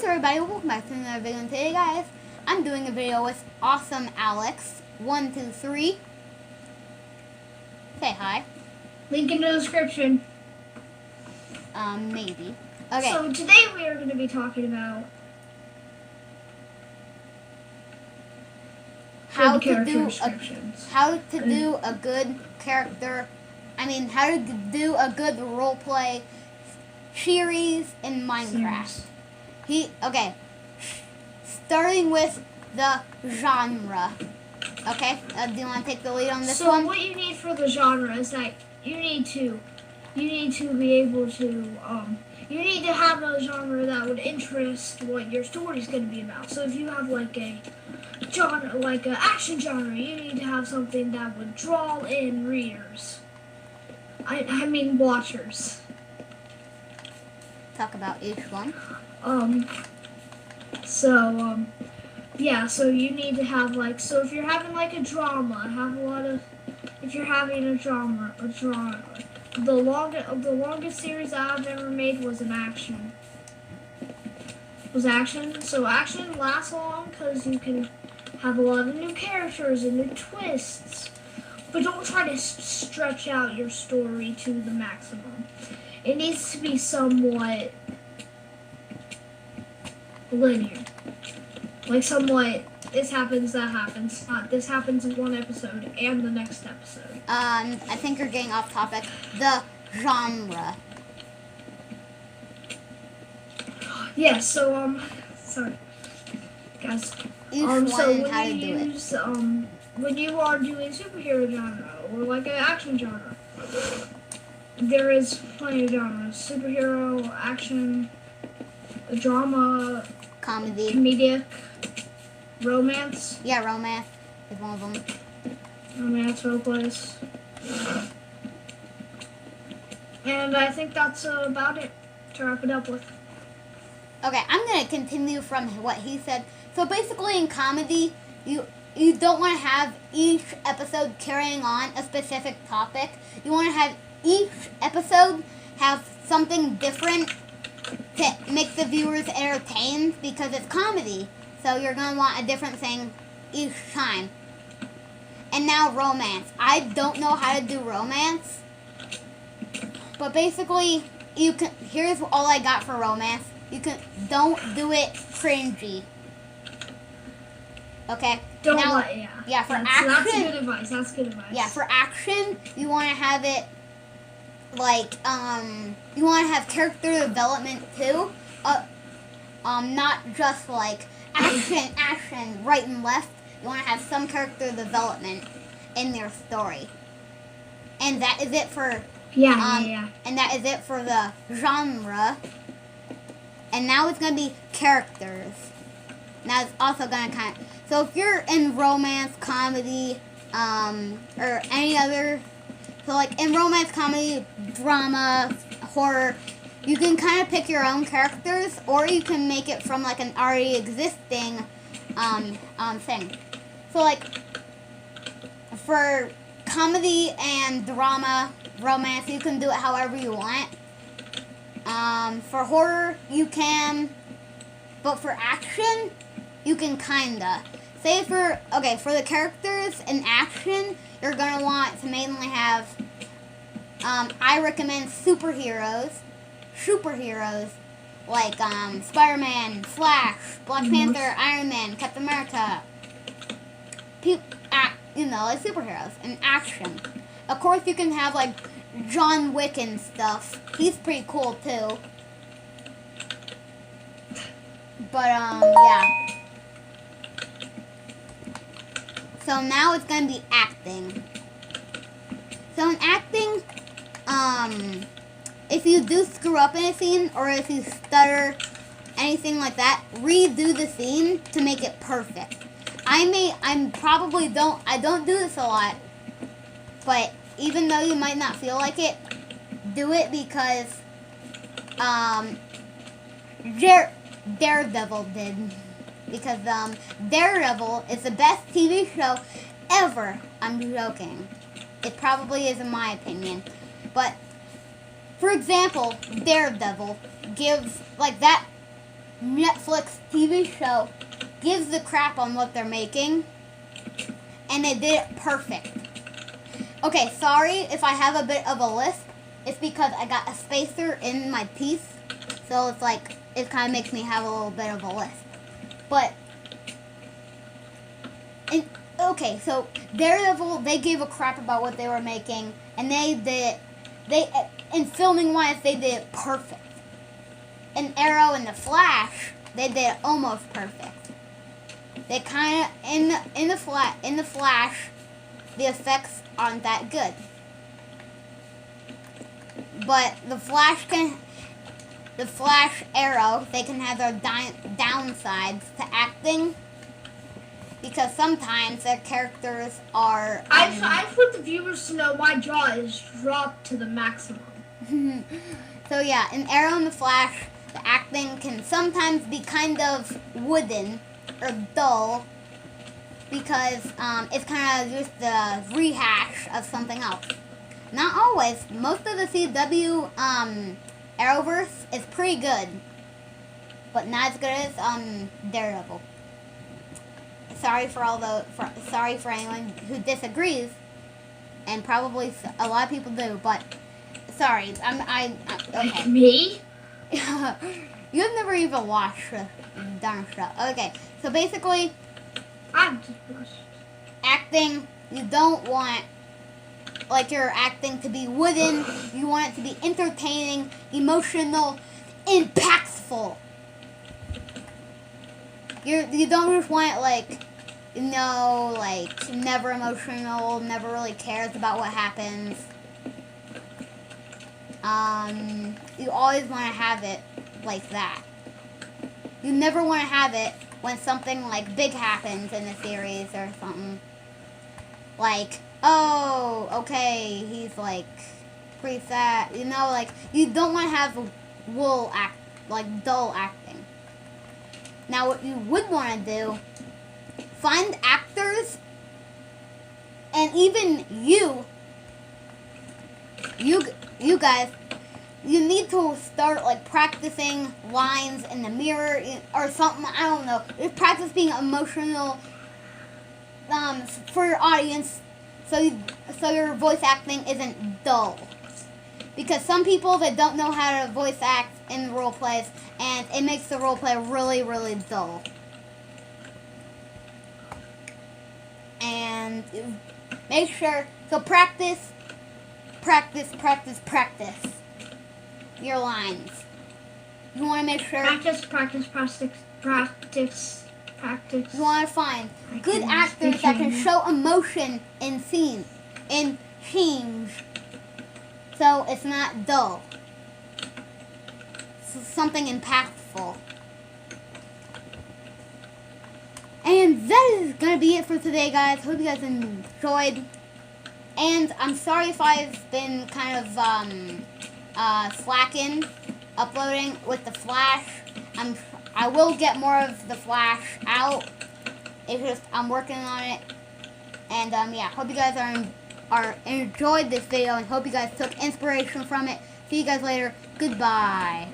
everybody, welcome back to another video, and today guys, I'm doing a video with Awesome Alex, 123. Say hi. Link in the description. Maybe. Okay. So today we are going to be talking about how good to do a good character, how to do a good roleplay series in Minecraft. Starting with the genre. Okay, do you want to take the lead on this one? So what you need for the genre is that you need to be able to you need to have a genre that would interest what your story is going to be about. So if you have like a genre, like an action genre, you need to have something that would draw in readers. I mean watchers. Talk about each one. Yeah, so you need to have so if you're having like a drama, if you're having a drama, the longest series I've ever made was an action. So action lasts long because you can have a lot of new characters and new twists, but don't try to stretch out your story to the maximum. It needs to be somewhat linear. Like somewhat, this happens, that happens. Not this happens in one episode and the next episode. I think you're getting off topic. The genre. Yeah, so, sorry. Guys. Each one so and how to do it. When you are doing superhero genre, or like an action genre, there is plenty of genres. Superhero, action, drama, comedy, comedic, romance. Yeah, romance is one of them. Romance, roleplays. And I think that's about it to wrap it up with. Okay, I'm going to continue from what he said. So basically in comedy, you don't want to have each episode carrying on a specific topic. You want to have each episode have something different to make the viewers entertained because it's comedy. So you're going to want a different thing each time. And now romance. I don't know how to do romance. But basically, here's all I got for romance. Don't do it cringy. Okay? For action. That's good advice. That's good advice. Yeah, for action, you want to have it you want to have character development too. Not just like action, right and left. You want to have some character development in their story. And that is it for And that is it for the genre. And now it's gonna be characters. Now it's also gonna so if you're in romance, comedy, or any other, so like in romance, comedy, drama, horror, you can kind of pick your own characters, or you can make it from like an already existing thing. So like for comedy and drama, romance, you can do it however you want. For horror, you can, but for action, you can kinda. Say for the characters in action, you're gonna want to mainly have, I recommend superheroes like Spider-Man, Flash, Black Panther, Iron Man, Captain America. Like superheroes in action. Of course, you can have like John Wick and stuff. He's pretty cool too. But yeah. So now it's gonna be acting. So in acting, if you do screw up in a scene, or if you stutter, anything like that, redo the scene to make it perfect. I don't do this a lot, but even though you might not feel like it, do it because Daredevil did. Because Daredevil is the best TV show ever. I'm joking. It probably is in my opinion. But, for example, Daredevil gives, like that Netflix TV show gives a crap on what they're making, and they did it perfect. Okay, sorry if I have a bit of a lisp. It's because I got a spacer in my piece, so it's like, it kind of makes me have a little bit of a lisp. But, okay, so Daredevil, they gave a crap about what they were making, and in filming wise, they did it perfect. In Arrow and the Flash, they did it almost perfect. They kind of, in the Flash, the effects aren't that good. But the Flash Arrow, they can have their downsides to acting, because sometimes their characters are. I just want the viewers to know my jaw is dropped to the maximum. So yeah, in Arrow and the Flash, the acting can sometimes be kind of wooden or dull, because it's kind of just a rehash of something else. Not always. Most of the CW Arrowverse is pretty good, but not as good as Daredevil. Sorry for anyone who disagrees, and probably a lot of people do. But sorry, okay. Me? You've never even watched the darn show. Okay, so basically, I'm just watched. Acting, you don't want like your acting to be wooden. You want it to be entertaining, emotional, impactful. You don't just want it like, like never emotional, never really cares about what happens. You always want to have it like that. You never want to have it when something like big happens in the series or something. Like, oh, okay, he's like pretty sad. Like you don't want to have dull acting. Now, what you would want to do, find actors, and even you guys, you need to start like practicing lines in the mirror or something. I don't know. Just practice being emotional for your audience, so your voice acting isn't dull. Because some people that don't know how to voice act in role plays, and it makes the role play really, really dull. And make sure, so practice your lines. You want to make sure. Practice. You want to find good actors that can show emotion in scenes, so it's not dull. So something impactful. And that is gonna be it for today, guys. Hope you guys enjoyed. And I'm sorry if I've been kind of slacking uploading with the Flash. I will get more of the Flash out. It's just I'm working on it. And yeah, hope you guys are enjoyed this video, and hope you guys took inspiration from it. See you guys later. Goodbye.